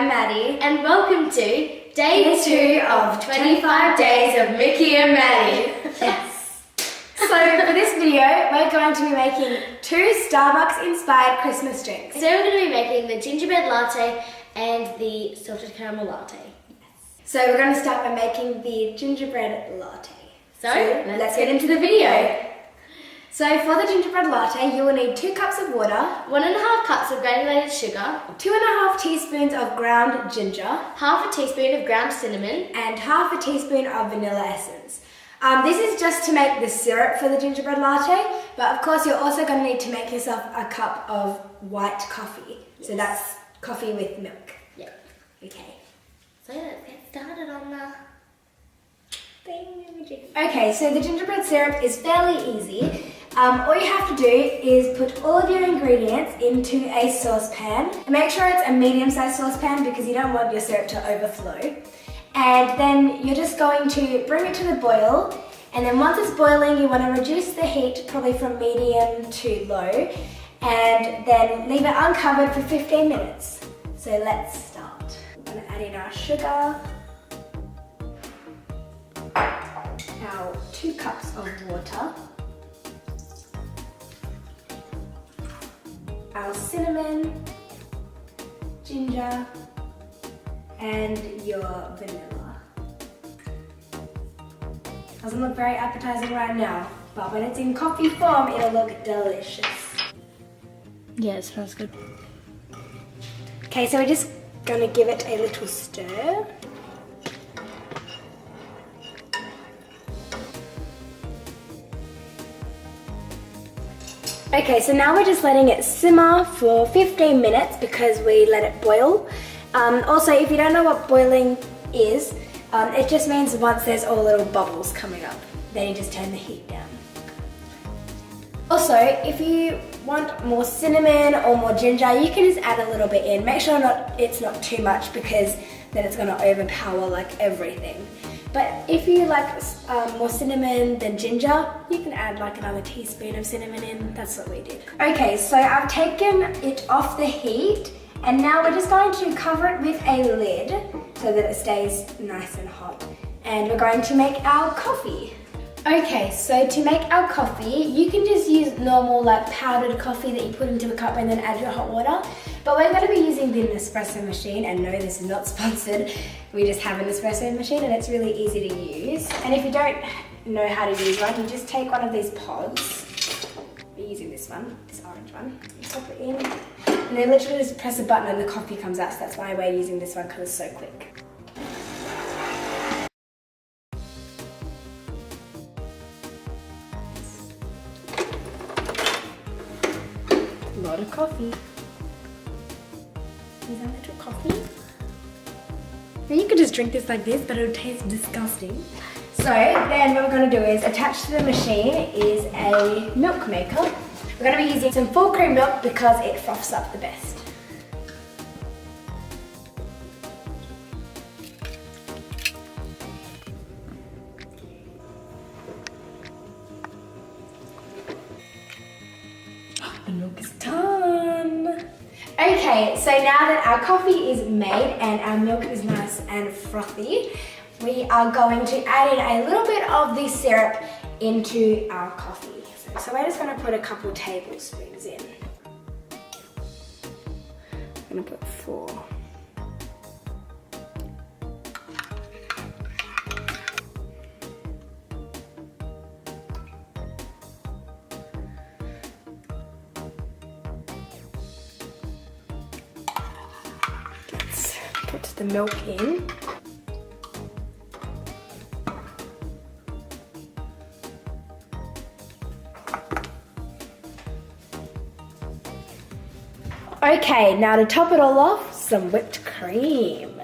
I'm Maddie. And welcome to Day 2 of 25 Days of Mikki and Maddy. Yes. So for this video, we're going to be making 2 Starbucks-inspired Christmas drinks. So we're going to be making the gingerbread latte and the salted caramel latte. So we're going to start by making the gingerbread latte. So let's get into the video. So for the gingerbread latte, you will need 2 cups of water, 1.5 cups of granulated sugar, 2.5 teaspoons of ground ginger, half a teaspoon of ground cinnamon, and half a teaspoon of vanilla essence. This is just to make the syrup for the gingerbread latte, but of course you're also going to need to make yourself a cup of white coffee. Yes. So that's coffee with milk. Yep. Okay. So let's get started on the thing. Okay, so the gingerbread syrup is fairly easy. All you have to do is put all of your ingredients into a saucepan. And make sure it's a medium-sized saucepan because you don't want your syrup to overflow. And then you're just going to bring it to the boil. And then once it's boiling, you want to reduce the heat probably from medium to low. And then leave it uncovered for 15 minutes. So let's start. We're going to add in our sugar. Our 2 cups of water. Our cinnamon, ginger, and your vanilla. Doesn't look very appetizing right now, but when it's in coffee form, it'll look delicious. Yeah, it smells good. Okay, so we're just gonna give it a little stir. Okay, so now we're just letting it simmer for 15 minutes because we let it boil. Also, if you don't know what boiling is, it just means once there's all little bubbles coming up, then you just turn the heat down. Also, if you want more cinnamon or more ginger, you can just add a little bit in. Make sure it's not too much because then it's gonna overpower like everything. But if you like more cinnamon than ginger, you can add like another teaspoon of cinnamon in. That's what we did. Okay, so I've taken it off the heat and now we're just going to cover it with a lid so that it stays nice and hot. And we're going to make our coffee. Okay, so to make our coffee, you can just use normal like powdered coffee that you put into a cup and then add your hot water. But we're going to be using the Nespresso machine, and no, this is not sponsored. We just have an espresso machine and it's really easy to use. And if you don't know how to use one, you just take one of these pods. We're using this one, this orange one. You pop it in, and then literally just press a button and the coffee comes out. So that's why we're using this one because it's so quick. A lot of coffee. Here's our little coffee. Now you could just drink this like this, but it'll taste disgusting. So then what we're going to do is attached to the machine is a milk maker. We're going to be using some full cream milk because it froths up the best. The milk is done. Okay, so now that our coffee is made and our milk is nice and frothy, we are going to add in a little bit of the syrup into our coffee. So we're just going to put a couple tablespoons in. I'm going to put 4. Let's put the milk in. Okay, now to top it all off, some whipped cream.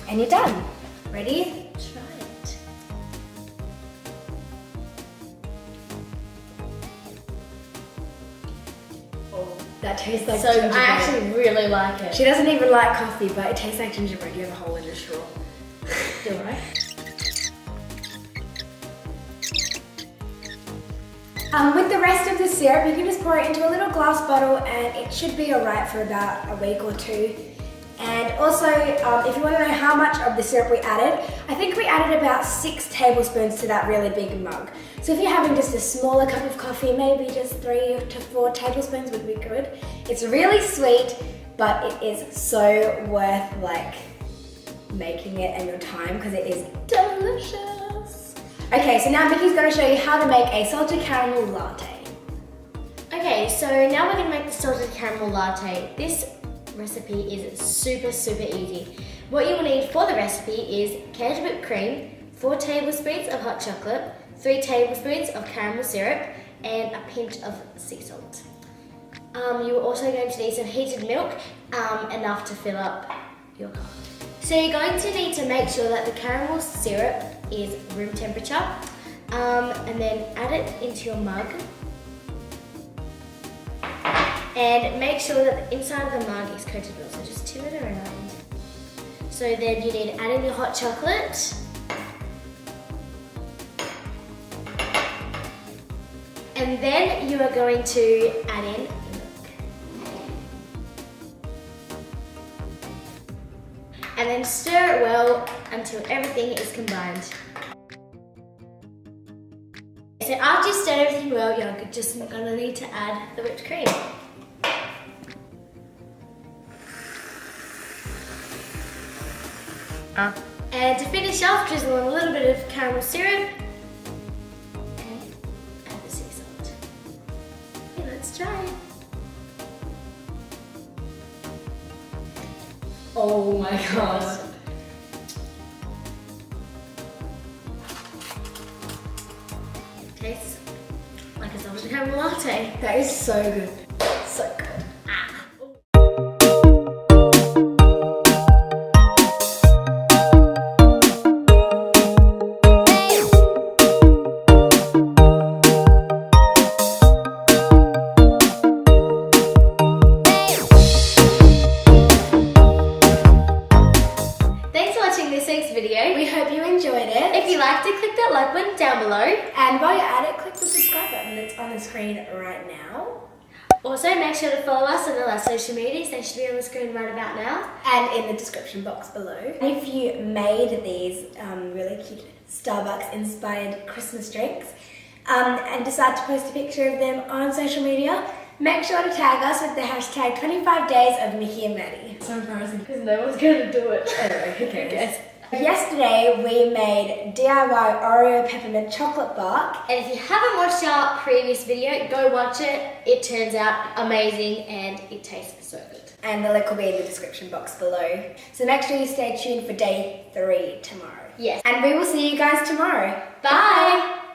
And you're done. Ready? Try it. Oh, that tastes like So gingerbread. I actually really like it. She doesn't even like coffee, but it tastes like gingerbread. You have a hole in your straw. Do I? With the rest of the syrup, you can just pour it into a little glass bottle and it should be alright for about a week or two. And also, if you want to know how much of the syrup we added, I think we added about 6 tablespoons to that really big mug. So if you're having just a smaller cup of coffee, maybe just 3 to 4 tablespoons would be good. It's really sweet, but it is so worth like making it and your time because it is delicious. Okay, so now Mikki's going to show you how to make a salted caramel latte. Okay, so now we're going to make the salted caramel latte. This recipe is super easy. What you will need for the recipe is canned whipped cream, 4 tablespoons of hot chocolate, 3 tablespoons of caramel syrup, and a pinch of sea salt. You're also going to need some heated milk, enough to fill up your cup. So you're going to need to make sure that the caramel syrup is room temperature, and then add it into your mug. And make sure that the inside of the mug is coated well, so just turn it around. So then you need to add in your hot chocolate. And then you are going to add in the milk. And then stir it well until everything is combined. So after you stir everything well, you're just going to need to add the whipped cream. And to finish off, drizzle a little bit of caramel syrup and add the sea salt. Okay, let's try it. Oh my god. Tastes like a salted caramel latte. That is so good. So good. Video. We hope you enjoyed it. If you liked it, click that like button down below. And while you're at it, click the subscribe button that's on the screen right now. Also, make sure to follow us on all our social medias. They should be on the screen right about now. And in the description box below. If you made these really cute Starbucks inspired Christmas drinks and decide to post a picture of them on social media, make sure to tag us with the hashtag 25 days of Mikki and Maddy. So embarrassing because no one's going to do it. Anyway, who cares? Yesterday we made DIY Oreo peppermint chocolate bark. And if you haven't watched our previous video, go watch it. It turns out amazing and it tastes so good. And the link will be in the description box below. So make sure you stay tuned for day 3 tomorrow. Yes. And we will see you guys tomorrow. Bye.